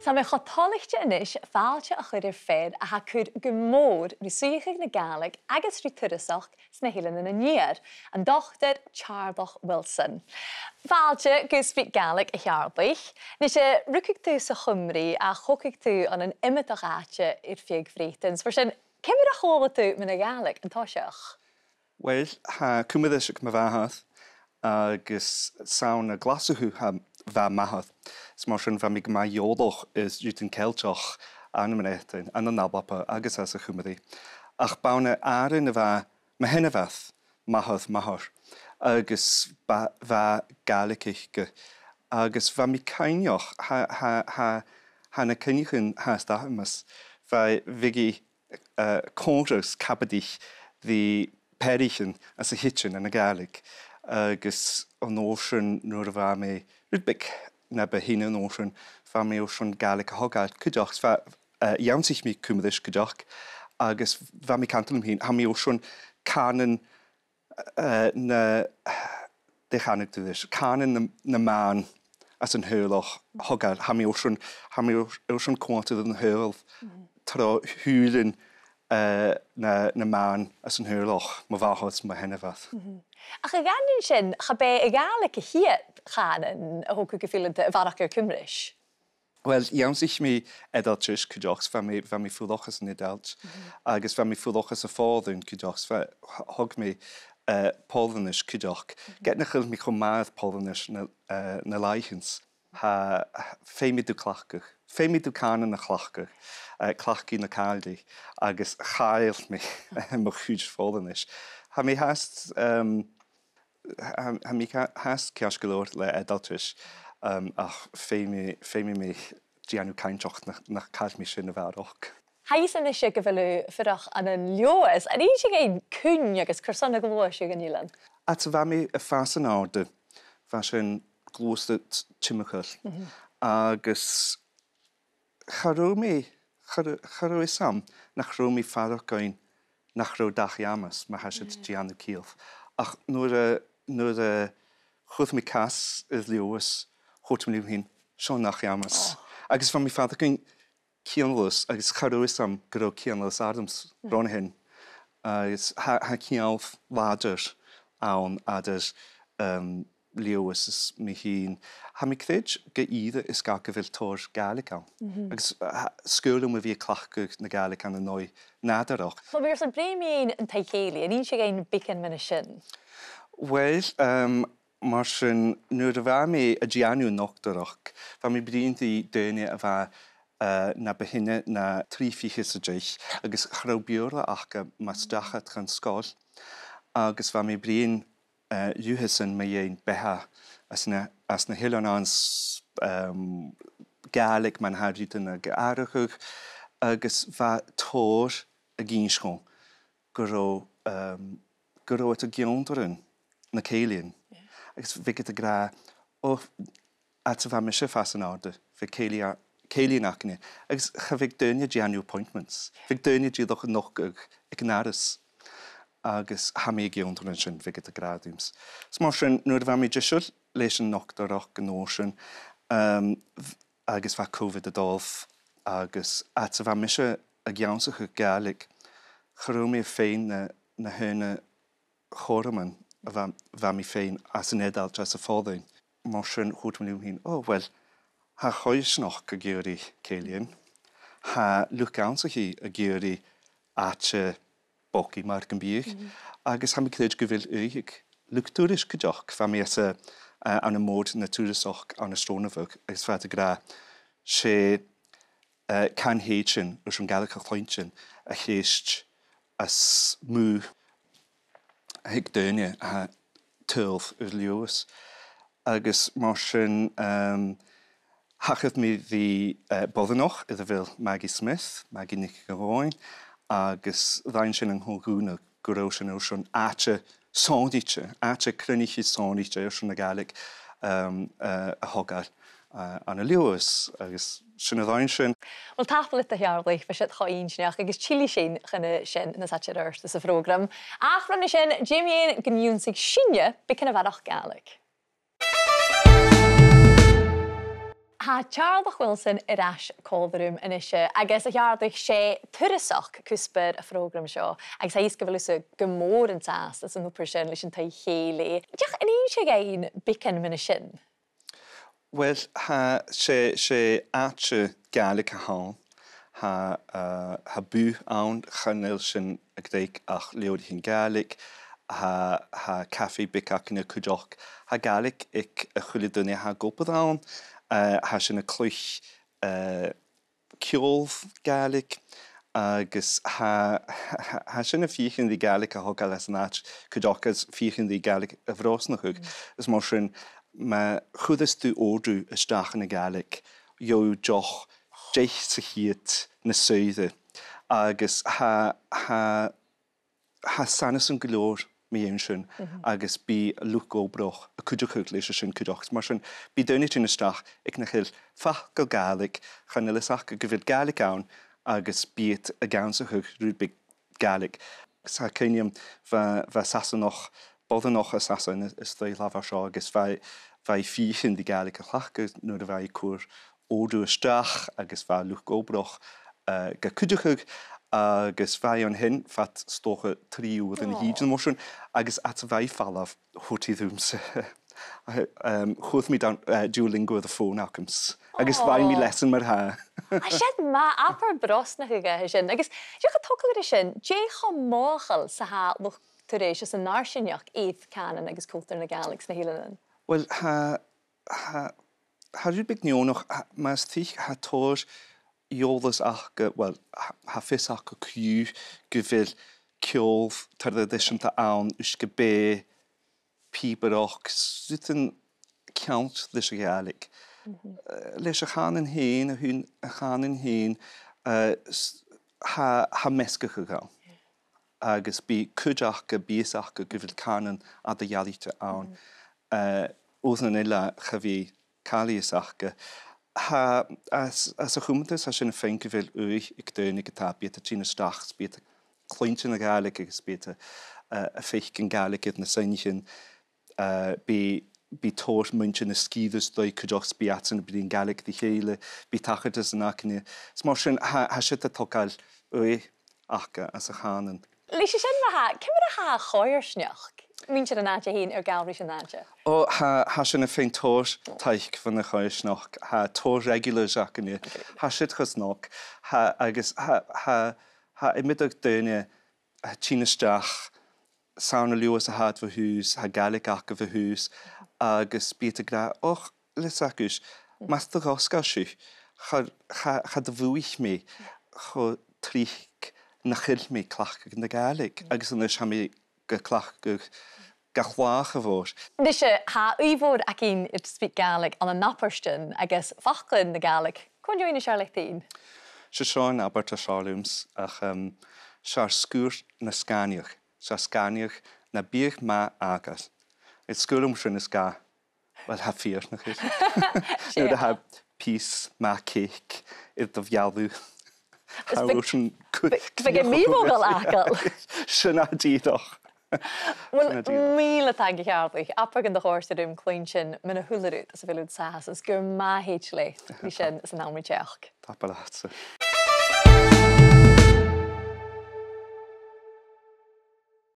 Tá mé chatálachte inis fáilte a chuidir féin a ha cúd go mór rí suíochaigh na Gaeilge agus rí tuirasach sna hÉileanna na níor, an dochtar Teàrlach Wilson. Fáilte go SpeakGaelic a Teàrlach, ní sé rucaigh tú sa chumraí a chocaigh tú an an imimeach áite i'r fiag bhríotans, mar sin cimid a chóla tú me na Gaeilge an táiseach? Wel, ha cwmyddys ag myfahath agus sawn a glasahu ha fa mahath. Smarsyn fa mi gma Leòdhas is ydyn Ceilteach an y mynedyn, an y nabapa agus as y chwmyddi. Ach bawn y arin y fa mehenafath mahath mahar agus fa Gaeilge ich agus fa mi cainioch ha na cynnichyn has da hymys fa figi conras cabadich the perichen as a hitchen and a Gaeilge agus an ocean nur fa me rydbig na behine an ocean fa me ocean Gaeilge a hogail cydach fa iawn sich mi cwmyddish cydach agus fa mi cantal am hyn ha mi ocean canon na dechanig dydys canon na man as an hyrloch hogail ha mi ocean quantity an hyrl tra húlin na man as an hyrloch ma fahos ma hennefath. Ach a ganin sin, cha be a Gaeilge hiad chanan a hoca gefilante a farach cymrish? Wel, iawn sich mi edaltish cydachs fa mi ffwlochas yn edalt agus fa mi ffwlochas a fforddyn cydachs fa hog mi poldynish cydach. Get na chylch mi chwmaedd poldynish na laichens ha feimi du clachgach. Feimi du canan na clachgach. Clachgi na càilidh agus chail mi mo chuúd fólanis. Ha mi hast ceas golóir le edaltris ach féimi mi dianú cainteach nach cail mi sin na bharach. Haís an isio gyfylw ffyrach an yn Leòdhas, an eisiau gein cwn agus cyrson ag lwys yw gynnilan? At fa mi y ffas yn awd, fa sy'n glwstad tymachol agus charw i sam nach rw mi ffarach goin nach rw dach iamas ma hasid dianw cilf. Ach nŵr chwth mi cas ydd Leòdhas chwt mi liw hyn sio nach iamas. Agus fa mi ffarach goin cianlus agus charw i sam gyda cianlus ardams bron hyn. Agus ha cianlf ladr awn adr Leòdhas is mi hyn. Ha mi cred ge iddo is gael gyfil tor Gaeilge awn. Agus sgwyl yma fi clachgwch na Gaeilge an y noi nadarach. So byr sy'n bremi'n yn Teàrlach, an eisiau gein bicyn mynd y sin? Wel, mar sy'n nŵr fa mi y dianw nocdarach. Fa mi brin di dynnu a fa na behinne na tri fichus y dreich. Agus chraw biwrla ach ma stachat chan sgol. Agus fa mi brin Leòdhas yn mae ein beha as na hÉileannáns Gaeilge man hadrid yn y gaarachwch agus fa tor y gynschon gyro at y giondorin na cèilidh. Agus fi gyda gra at y fa mysio ffas yn awd fi cèilidh nach ni. Agus chyfig dynnu dianw appointments. Fig dynnu diadwch yn nochgwch ag naris. Agus ha mi giondorin sy'n fi gyda gra dwyms. Smar sy'n nŵr fa mi jysiol leis yn nocdarach yn ocean agus fa Covid y dolf agus at y fa mysio ag iansach y Gaeilge chyrw mi ffein na hynna chorman a fa mi ffein as yn edal dras y ffoddyn. Mar sy'n hwt mynd hyn, wel, ha choes noch a gyri cèilidh, ha lwc ansach hi a gyri at y bogi mar gymbiach, agus ha mi cred gyfil eich lwc dwrys cydach fa mi as an y môd na tuirasach an y stronafog agus fa y gra sé can héitsin ys yn Gaeilge chlointsin a chéist as mw hig dynnu a tylf yr Leòdhas. Agus mar sy'n hachyd mi fi boddenoch iddo fel Maggie Smith, Maggie Nick Garoin, agus ddain sy'n yng Nghymru gwrw sy'n yw'n atcha sondiche, atcha crynichi sondiche yw'n y Gaeilge a hogail an y Leòdhas. Agus sy'n y ddain sy'n. Wel, tapal ita Teàrlach, fe sydd choin sy'n agus chili sy'n chynna sy'n na satcher yrst ys y program. Ach rhan sy'n Jimmy gynniwn sig sy'n bycyn y farach Gaeilge. Ha Teàrlach Wilson iras códharúm in isise, agus a dheardaigh sé tuirasach cúspar a phrógram seo, agus ha go bhfuil sa go mór an tas as an upar sin leis an taobh chéile. Deach in éon sé géin bicin mina sin? Well, ha sé áte Gaelic a hán, ha bú ann chanil sin a gréig ach Leòdhas Gaelic, ha café bicach na cúideach, ha Gaelic ag a chuile duine ha gopad ann, ha sin a clúich ceolh Gaelic, agus ha sin a fiechan dí Gaelic a hogal as an áit cúideach as fiechan dí Gaelic a bhrosnach is mar sin ma chudas tú ódú isteach na Gaelic, jo joch deich sa hiad na Suide, agus ha sanas an golóir mé dhéon sin, agus bí luch óbroch a cúideach leis sin cúideach. Mar sin bí duine sin isteach ag na chill fach go Gaelic, chan ilisach go bhfuil Gaelic ann, agus bíad a gánsa chuig rúd Gaelic. Sa céiniam bheit sasa noch bod noch a sasan is the lava seo agus bheit fiechan dí Gaelic a chhlachgus nuair a bheit cuair ódú isteach agus bheit luch óbroch go cúideach agus bheit an hin fat stocha tríú in híd mar sin agus at a bheit fallah thutíí dúmsa. Chwth mi Duolingo the phone achams. Agus bhain mi lesan mar ha. A siad ma apar brosnach ige sin. Agus deach a tócail sin, décha máchal sa ha luch tuéis as an náirsineach éiad canan agus cultúr na Gaelic na hílean. Well, ha rúd big neonach, mas tíich ha tóir Leòdhas ach go, well, ha fis ach go cú go bhfuil ceolh tar a disanta ann us go bé píbarach sutan ceant leis a Gaelic. Leis a chanan héin, a hún a chanan héin, ha mescach a gáil. Agus bí cúideach go bíasach go bhfuil canan a da dhealaíte ann. Os na nila chahí cáliasach go. As a chumantas, ha sin a féin go bhfuil uig ag dúnig atá bíad a tína stach, bíad a clúinte na Gaelic agus bíad a féich an Gaelic na sainechin, bí tóir muintin na scídas dói cúideach spiatan a bíon Gaelic dí chéile, bí tachadas an acne. Smar sin ha si a tocail uig acha as a chanan. Leis sin ha, cymryd a ha choirsneach? Mín sin an áte hín ar galrí sin áte? O, ha sin a féin tóir taich fan na choirsneach, ha tóir regular acne, ha si chus nach, agus ha imidag duine tínasteach, sauna luas a had fy hús, ha Gaelic ach a fy hús, agus bíad a gra, och, lis acus, mas da gosga siw, cha da fwyich mi, cho trich na chill mi clach ag na Gaelic, agus yn ys ha mi clach gachwach a fawr. Nishe, ha uifod ac un i'r SpeakGaelic an a naparstin agus fachlin na Gaelic. Cwn yw'n Seilteach? Se seán Abair a Seálúms ach sear scúr na scáneach. Sear scáneach na bíag má agas. It's scúlum sin is ga. Wel, ha fiar na chyd. Nid ha pís má céic i'r da fialú. Ha rwysyn cwyd. Fe mi fogol agal. Sinna dídoch. Wel, míle tag i cheardaigh, apag an da chóirsta dúm clúin sin mina thuileút as a bhfuilúd sahas, as gur má h-uile, ní sin as an ámri teach. Tapalátsa.